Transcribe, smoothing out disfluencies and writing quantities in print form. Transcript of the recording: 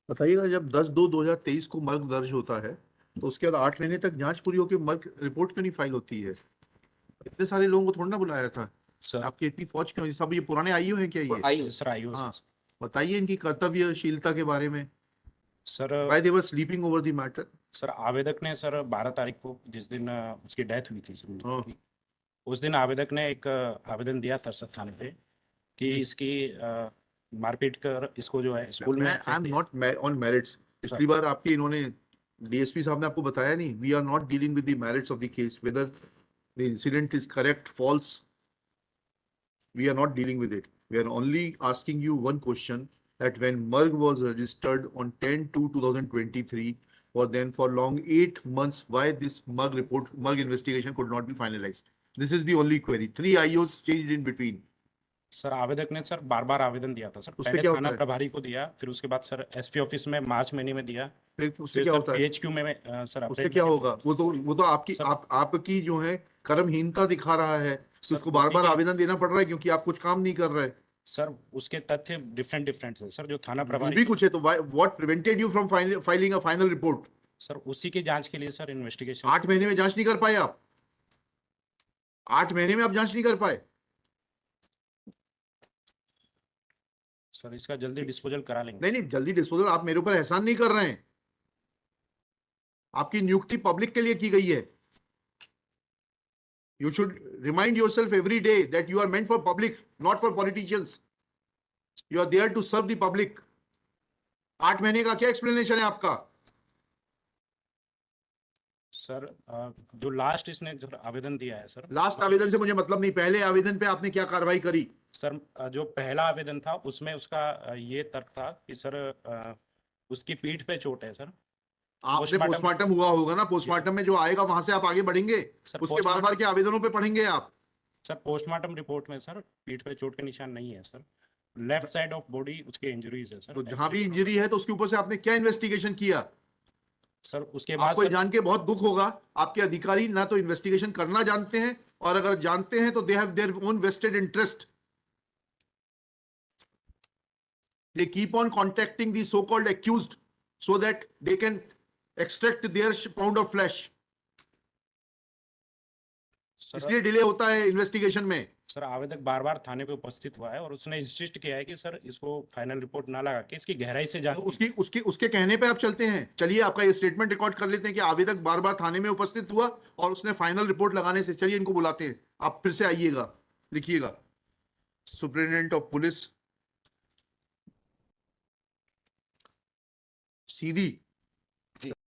बताइएगा, जब 10/2/2023 को मर्ग दर्ज होता है तो उसके बाद 8 महीने तक जांच पूरी होकर मर्ग रिपोर्ट क्यों नहीं फाइल होती है? इतने सारे लोगों को थोड़ा ना बुलाया था। सर आपकी इतनी फौज क्यों? सब ये पुराने आईओ हैं क्या ये? आयु सर आयु हाँ, बताइए इनकी कर्तव्यशीलता के बारे में। Sir Why they were sleeping over the matter? Sir आवेदक ने सर 12 तारीख को जिस दिन उसकी डेथ हुई थी सर मृत्यु हाँ। की, उस दिन आवेदक ने एक आवेदन दिया था सर थाने पे कि इसकी मारपीट कर इसको जो है स्कूल में I am not on merits. पिछली बार आपके इन्होंने डीएसपी साहब ने आपको बताया नहीं, we are not dealing with the merits of the case, whether the incident is correct false, we are not dealing with it. We are only asking you one question, that when Merg was registered on 10/2/2023, for long 8 months, why this Merg investigation could not be finalized? This is the only query. 3 IOs changed in between. Sir आवेदक ने sir बार बार आवेदन दिया था sir, उससे पहले क्या थाना होता है? प्रभारी को दिया, फिर उसके बाद सर एसपी ऑफिस में मार्च महीने में दिया, फिर उससे फिर क्या सर होता है? पीएचक्यू में सर उससे अप्रैल क्या महीने में होगा? वो तो आपकी सर- आपकी जो है कर्महीनता दिखा रहा है कि सर उसको बार उसी बार के- आवेदन देना पड़ रहा है क्योंकि आप कुछ काम नहीं कर रहे। सर उसके तथ्य डिफरेंट है सर, जो थाना जो प्रभारी भी कुछ है तो what prevented you from filing a final report? Sir उसी की जांच के लिए सर इन्वेस्टिगेशन 8 महीने में जांच नहीं कर पाए आप? 8 महीने में आप जांच नहीं कर पाए? सर इसका जल्दी डिस्पोजल करा लेंगे। नहीं नहीं, जल्दी डिस्पोजल, आप मेरे ऊपर एहसान नहीं कर रहे हैं। आपकी नियुक्ति पब्लिक के लिए की गई है। You should remind yourself every day that you are meant for public, not for politicians. You are there to serve the public. 8 महीने का क्या एक्सप्लेनेशन है आपका? सर जो लास्ट इसने जो आवेदन दिया है सर, लास्ट आवेदन से मुझे मतलब नहीं, पहले आवेदन पे आपने क्या कार्रवाई करी? सर जो पहला आवेदन था उसमें उसका ये तर्क था कि सर उसकी पीठ पे चोट है सर। आपने पोस्टमार्टम हुआ होगा ना, पोस्टमार्टम में जो आएगा वहां से आप आगे बढ़ेंगे। उसके बार बार के आवेदनों पे पढ़ेंगे आप। सर पोस्टमार्टम रिपोर्ट में सर पीठ पे चोट के निशान नहीं है sir, left side of body उसके इंजरीज है सर। तो जहां भी इंजरी है तो उसके ऊपर से आपने क्या इन्वेस्टिगेशन किया? सर उसके बाद आपको जान के बहुत दुख होगा, आपके अधिकारी ना तो इन्वेस्टिगेशन करना जानते हैं, और अगर जानते हैं तो they have their own vested interest. They keep on contacting the so-called accused so that they can extract their pound of flesh. इसलिए डिले होता है इन्वेस्टिगेशन में। सर आवेदक बार बार थाने पे उपस्थित हुआ है और उसने इंसिस्ट किया है कि सर इसको फाइनल रिपोर्ट ना लगा के इसकी गहराई से जांच। तो उसके कहने पे आप चलते हैं। चलिए आपका ये स्टेटमेंट रिकॉर्ड कर लेते हैं कि आवेदक बार बार थाने में उपस्थित हुआ और उसने फाइनल रिपोर्ट लगाने से। चलिए इनको बुलाते हैं, आप फिर से आइएगा, लिखिएगा। Superintendent of police, Sidhi